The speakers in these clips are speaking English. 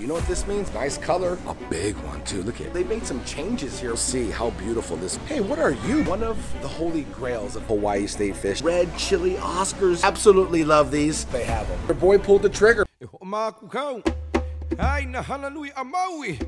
You know what this means? Nice color, a big one too. Look at, they made some changes here. See how beautiful this. Hey, what are you? One of the holy grails of Hawaii state fish. Red chili Oscars. Absolutely love these. They have them. Your boy pulled the trigger. Hoʻomalu, Hana Hui A Maui.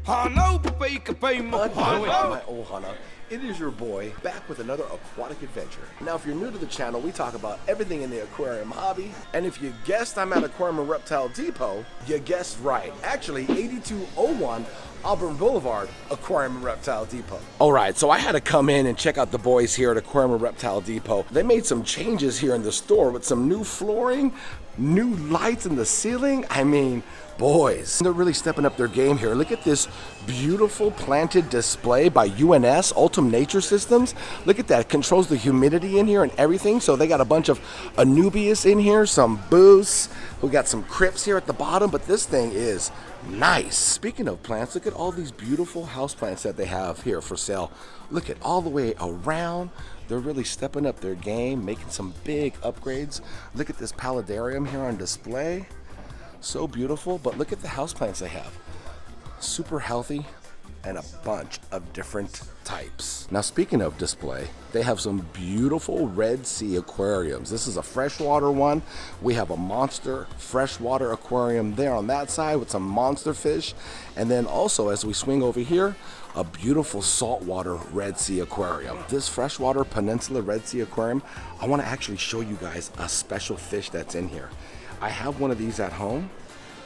Hana Hui A My ohana. It is your boy back with another aquatic adventure. Now, if you're new to the channel, we talk about everything in the aquarium hobby. And if you guessed I'm at Aquarium and Reptile Depot, you guessed right. Actually, 8201 Auburn Boulevard, Aquarium and Reptile Depot. All right, so I had to come in and check out the boys here at Aquarium and Reptile Depot. They made some changes here in the store with some new flooring, new lights in the ceiling. I mean, boys, they're really stepping up their game here. Look at this beautiful planted display by UNS, Ultim Nature Systems. Look at that, it controls the humidity in here and everything. So they got a bunch of Anubias in here, some boosts. We got some crypts here at the bottom, but this thing is nice. Speaking of plants, look at all these beautiful house plants that they have here for sale. Look at all the way around. They're really stepping up their game, making some big upgrades. Look at this paludarium here on display. So beautiful, but look at the houseplants they have. Super healthy and a bunch of different types. Now, speaking of display, they have some beautiful Red Sea aquariums. This is a freshwater one. We have a monster freshwater aquarium there on that side with some monster fish. And then also, as we swing over here, a beautiful saltwater Red Sea aquarium. This freshwater Peninsula Red Sea aquarium, I want to actually show you guys a special fish that's in here. I have one of these at home,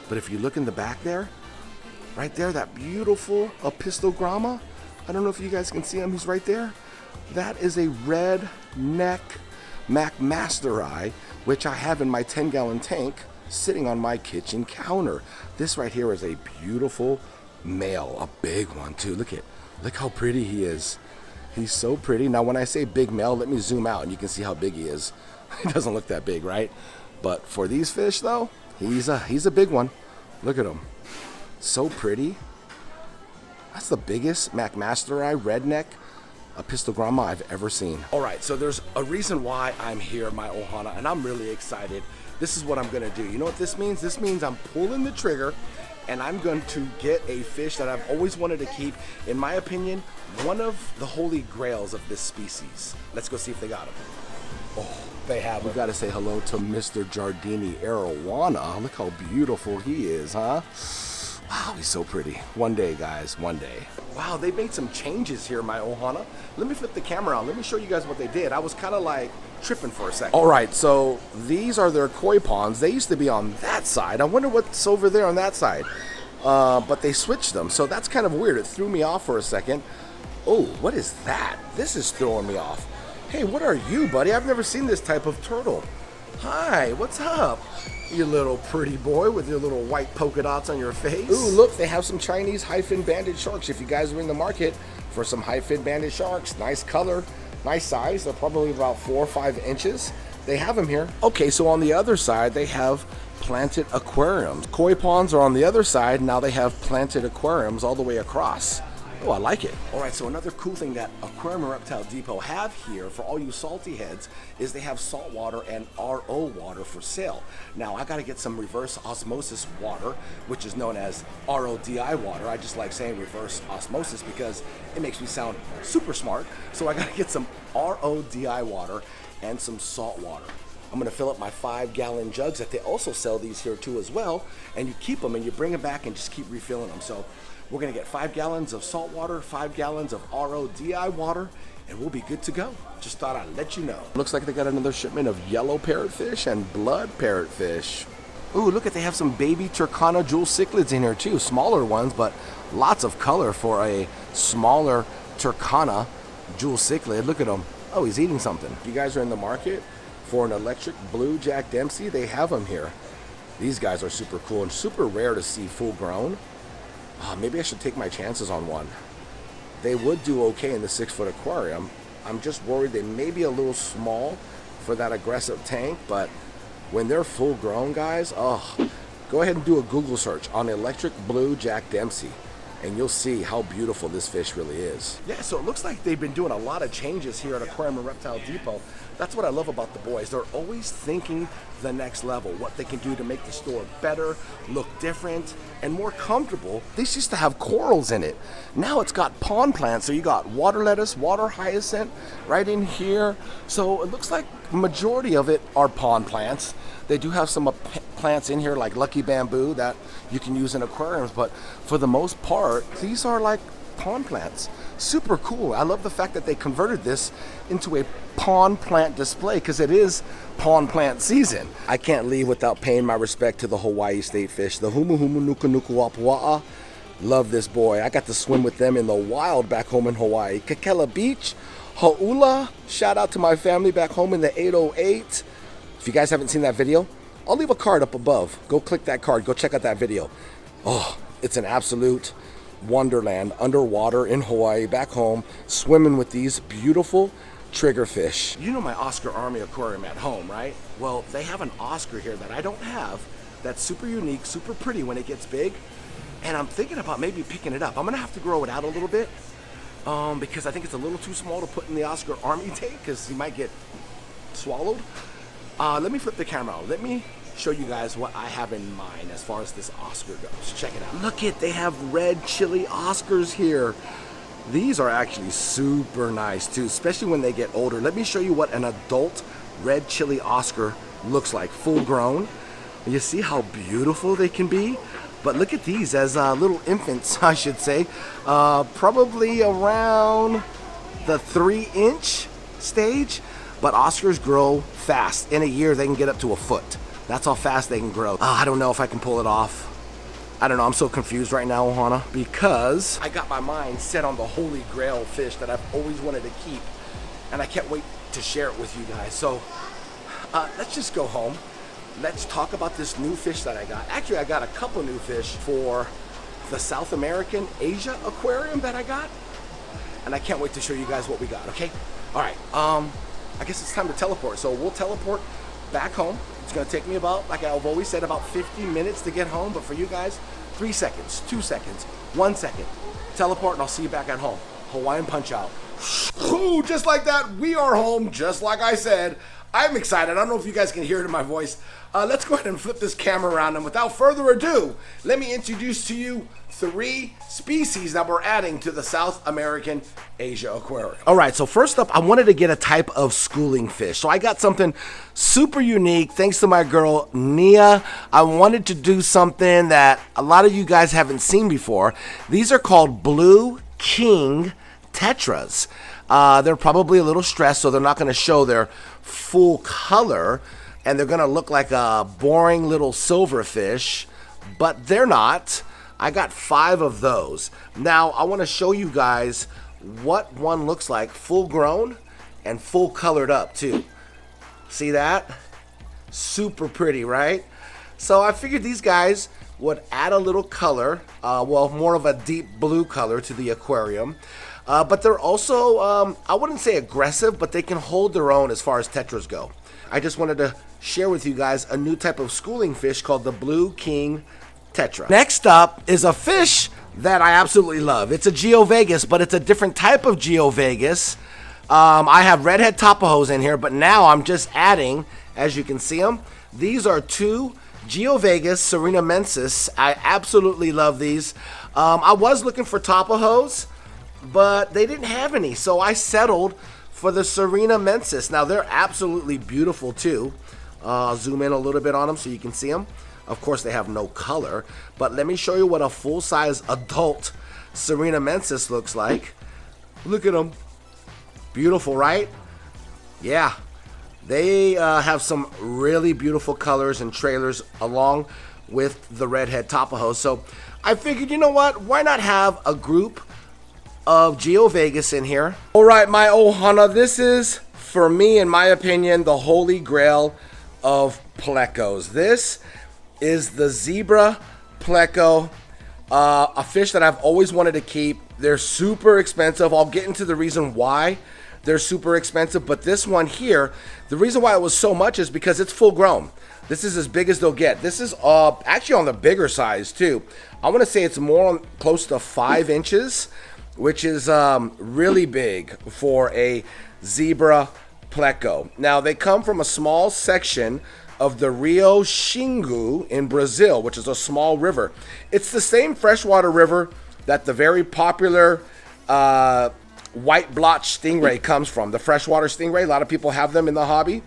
but if you look in the back there, right there, that beautiful Apistogramma, I don't know if you guys can see him, he's right there. That is a red neck McMasteri, which I have in my 10-gallon tank sitting on my kitchen counter. This right here is a beautiful male, a big one too. Look how pretty he is. He's so pretty. Now, when I say big male, let me zoom out and you can see how big he is. He doesn't look that big, right? But for these fish though, he's a big one. Look at him. So pretty. That's the biggest McMasteri redneck Apistogramma I've ever seen. All right, so there's a reason why I'm here, my ohana, and I'm really excited. This is what I'm gonna do. You know what this means? This means I'm pulling the trigger and I'm going to get a fish that I've always wanted to keep. In my opinion, one of the holy grails of this species. Let's go see if they got him. Oh, they have him. We gotta say hello to Mr. Giardini Arowana. Look how beautiful he is, huh? Wow, he's so pretty. One day, guys, one day. Wow, they made some changes here, my ohana. Let me flip the camera on. Let me show you guys what they did. I was kind of like tripping for a second. All right, so these are their koi ponds. They used to be on that side. I wonder what's over there on that side. But they switched them, so that's kind of weird. It threw me off for a second. Oh, what is that? This is throwing me off. Hey, what are you, buddy? I've never seen this type of turtle. Hi, what's up? You little pretty boy with your little white polka dots on your face. Ooh, look, they have some Chinese high-fin banded sharks. If you guys are in the market for some high-fin banded sharks, nice color, nice size. They're probably about 4 or 5 inches. They have them here. Okay, so on the other side, they have planted aquariums. Koi ponds are on the other side. Now they have planted aquariums all the way across. Oh, I like it. All right, so another cool thing that Aquarium and Reptile Depot have here for all you salty heads is they have salt water and RO water for sale. Now, I gotta get some reverse osmosis water, which is known as RODI water. I just like saying reverse osmosis because it makes me sound super smart. So I gotta get some RODI water and some salt water. I'm gonna fill up my 5-gallon jugs that they also sell these here too as well. And you keep them and you bring them back and just keep refilling them. So we're gonna get 5 gallons of salt water, 5 gallons of RODI water, and we'll be good to go. Just thought I'd let you know. Looks like they got another shipment of yellow parrotfish and blood parrotfish. Ooh, look at, they have some baby Turkana jewel cichlids in here too. Smaller ones, but lots of color for a smaller Turkana jewel cichlid. Look at him. Oh, he's eating something. If you guys are in the market for an electric blue Jack Dempsey, they have them here. These guys are super cool and super rare to see full grown. Maybe I should take my chances on one. They would do okay in the 6-foot aquarium. I'm just worried they may be a little small for that aggressive tank, but when they're full grown, guys, go ahead and do a Google search on electric blue Jack Dempsey and you'll see how beautiful this fish really is. Yeah, so it looks like they've been doing a lot of changes here at Aquarium and Reptile Depot. That's what I love about the boys. They're always thinking the next level, what they can do to make the store better, look different, and more comfortable. This used to have corals in it. Now it's got pond plants. So you got water lettuce, water hyacinth right in here. So it looks like majority of it are pond plants. They do have some plants in here like lucky bamboo that you can use in aquariums, but for the most part, these are like pond plants. Super cool. I love the fact that they converted this into a pond plant display because it is pond plant season. I can't leave without paying my respect to the Hawaii state fish, the Humu Humu Nuku Nuku Wapua'a. Love this boy. I got to swim with them in the wild back home in Hawaii. Keali'i Beach, Hau'ula. Shout out to my family back home in the 808. If you guys haven't seen that video, I'll leave a card up above. Go click that card. Go check out that video. Oh, it's an absolute wonderland underwater in Hawaii back home, swimming with these beautiful triggerfish. You know my Oscar Army aquarium at home, right? Well, they have an Oscar here that I don't have that's super unique, super pretty when it gets big, and I'm thinking about maybe picking it up. I'm gonna have to grow it out a little bit because I think it's a little too small to put in the Oscar Army tank because he might get swallowed. Let me flip the camera out. Let me show you guys what I have in mind as far as this Oscar goes. Check it out. Look it, they have red chili Oscars here. These are actually super nice too, especially when they get older. Let me show you what an adult red chili Oscar looks like, full grown. You see how beautiful they can be? But look at these as little infants, I should say. Probably around the 3-inch stage. But Oscars grow fast. In a year, they can get up to a foot. That's how fast they can grow. I don't know if I can pull it off. I don't know, I'm so confused right now, Ohana, because I got my mind set on the holy grail fish that I've always wanted to keep, and I can't wait to share it with you guys. So let's just go home. Let's talk about this new fish that I got. Actually, I got a couple new fish for the South American Asia aquarium that I got, and I can't wait to show you guys what we got, okay? All right, I guess it's time to teleport. So we'll teleport back home. It's gonna take me about, like I've always said, about 50 minutes to get home. But for you guys, 3 seconds, 2 seconds, 1 second. Teleport and I'll see you back at home. Hawaiian punch out. Ooh, just like that, we are home, just like I said. I'm excited. I don't know if you guys can hear it in my voice. Let's go ahead and flip this camera around, and without further ado, let me introduce to you 3 species that we're adding to the South American Asia Aquarium. All right, so first up, I wanted to get a type of schooling fish. So I got something super unique, thanks to my girl, Nia. I wanted to do something that a lot of you guys haven't seen before. These are called Blue King Tetras. They're probably a little stressed, so they're not gonna show their full color, and they're gonna look like a boring little silverfish, but they're not. I got 5 of those. Now, I wanna show you guys what one looks like full grown and full colored up too. See that? Super pretty, right? So I figured these guys would add a little color, well, more of a deep blue color to the aquarium. But they're also, I wouldn't say aggressive, but they can hold their own as far as tetras go. I just wanted to share with you guys a new type of schooling fish called the Blue King Tetra. Next up is a fish that I absolutely love. It's a Geovegas, but it's a different type of Geovegas. I have redhead tapajos in here, but now I'm just adding, as you can see them, these are 2 Geovegas serenamensis. I absolutely love these. I was looking for tapajos, but they didn't have any, so I settled for the serenamensis. Now they're absolutely beautiful too. I'll zoom in a little bit on them so you can see them. Of course they have no color, but let me show you what a full-size adult serenamensis looks like. Look at them. Beautiful, right? Yeah, they have some really beautiful colors and trailers along with the redhead tapajos. So I figured, you know what, why not have a group of Geovegas in here. All right, my Ohana, this is, for me, in my opinion, the holy grail of plecos. This is the Zebra Pleco, a fish that I've always wanted to keep. They're super expensive. I'll get into the reason why they're super expensive. But this one here, the reason why it was so much is because it's full grown. This is as big as they'll get. This is actually on the bigger size too. I want to say it's more close to 5 inches, which is really big for a Zebra Pleco. Now, they come from a small section of the Rio Xingu in Brazil, which is a small river. It's the same freshwater river that the very popular white blotch stingray comes from. The freshwater stingray, a lot of people have them in the hobby.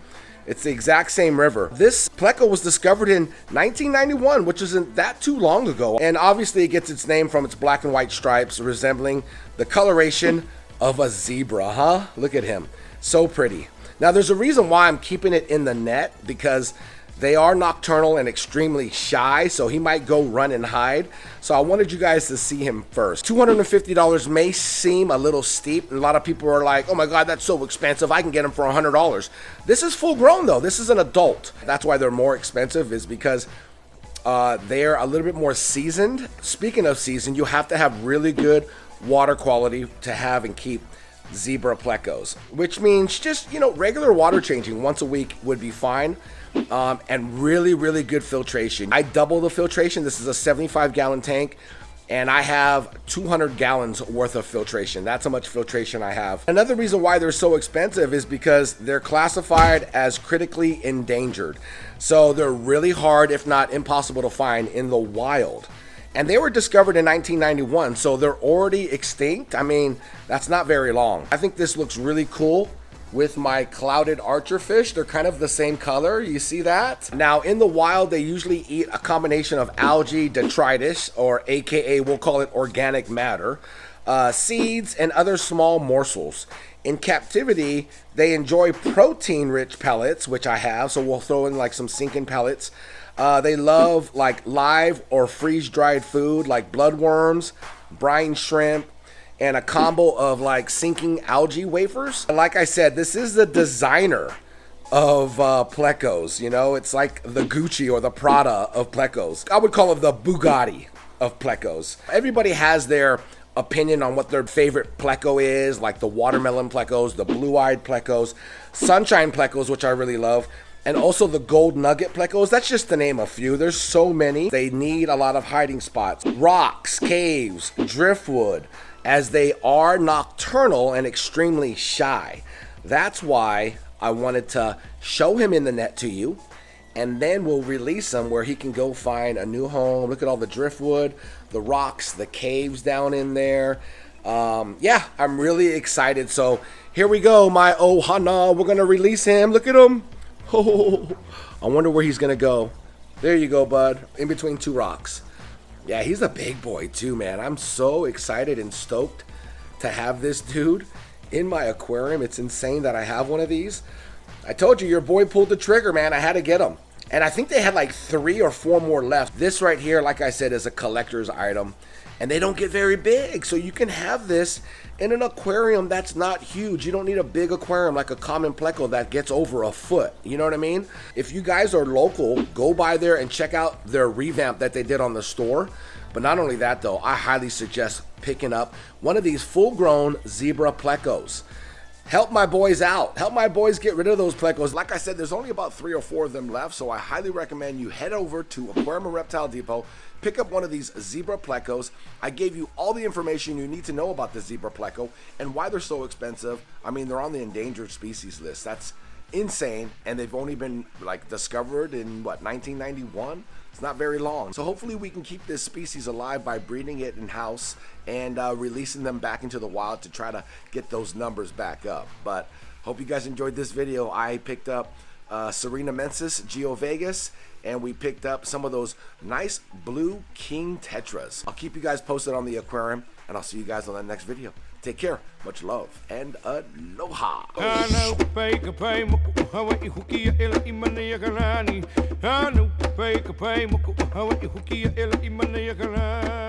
It's the exact same river. This pleco was discovered in 1991, which isn't that too long ago. And obviously it gets its name from its black and white stripes resembling the coloration of a zebra, huh? Look at him, so pretty. Now there's a reason why I'm keeping it in the net, because they are nocturnal and extremely shy, so he might go run and hide. So I wanted you guys to see him first. $250 may seem a little steep, and a lot of people are like, oh my God, that's so expensive. I can get him for $100. This is full grown though. This is an adult. That's why they're more expensive, is because they're a little bit more seasoned. Speaking of seasoned, you have to have really good water quality to have and keep Zebra Plecos, which means just, you know, regular water changing once a week would be fine. And really good filtration. I double the filtration. This is a 75-gallon tank, and I have 200 gallons worth of filtration. That's how much filtration I have. Another reason why they're so expensive is because they're classified as critically endangered. So they're really hard, if not impossible, to find in the wild. And they were discovered in 1991, so they're already extinct. I mean, that's not very long. I think this looks really cool with my clouded archerfish. They're kind of the same color. You see that? Now, in the wild, they usually eat a combination of algae, detritus, or AKA, we'll call it organic matter, seeds, and other small morsels. In captivity, they enjoy protein-rich pellets, which I have, so we'll throw in like some sinking pellets. They love like live or freeze-dried food like bloodworms, brine shrimp, and a combo of like sinking algae wafers. Like I said, this is the designer of plecos. You know, it's like the Gucci or the Prada of plecos. I would call it the Bugatti of plecos. Everybody has their opinion on what their favorite pleco is, like the watermelon plecos, the blue-eyed plecos, sunshine plecos, which I really love, and also the gold nugget plecos. That's just to name a few. There's so many. They need a lot of hiding spots, rocks, caves, driftwood, as they are nocturnal and extremely shy. That's why I wanted to show him in the net to you, and then we'll release him where he can go find a new home. Look at all the driftwood, the rocks, the caves down in there. Yeah, I'm really excited. So here we go, my Ohana. We're gonna release him. Look at him. Oh, I wonder where he's gonna go. There you go, bud, in between two rocks. Yeah, he's a big boy too, man. I'm so excited and stoked to have this dude in my aquarium. It's insane that I have one of these. I told you, your boy pulled the trigger, man. I had to get him. And I think they had like 3 or 4 more left. This right here, like I said, is a collector's item. And they don't get very big. So you can have this in an aquarium that's not huge. You don't need a big aquarium like a common pleco that gets over a foot. You know what I mean? If you guys are local, go by there and check out their revamp that they did on the store. But not only that though, I highly suggest picking up one of these full-grown Zebra Plecos. Help my boys out. Help my boys get rid of those plecos. Like I said, there's only about 3 or 4 of them left, so I highly recommend you head over to Aquarium and Reptile Depot, pick up one of these Zebra Plecos. I gave you all the information you need to know about the Zebra Pleco and why they're so expensive. I mean, they're on the endangered species list. That's insane, and they've only been like discovered in what, 1991? It's not very long. So hopefully we can keep this species alive by breeding it in house and releasing them back into the wild to try to get those numbers back up. But hope you guys enjoyed this video. I picked up Serena Mensis, Geo Vegas, and we picked up some of those nice blue king tetras. I'll keep you guys posted on the aquarium, and I'll see you guys on the next video. Take care, much love, and aloha. Hana Hui A Maui.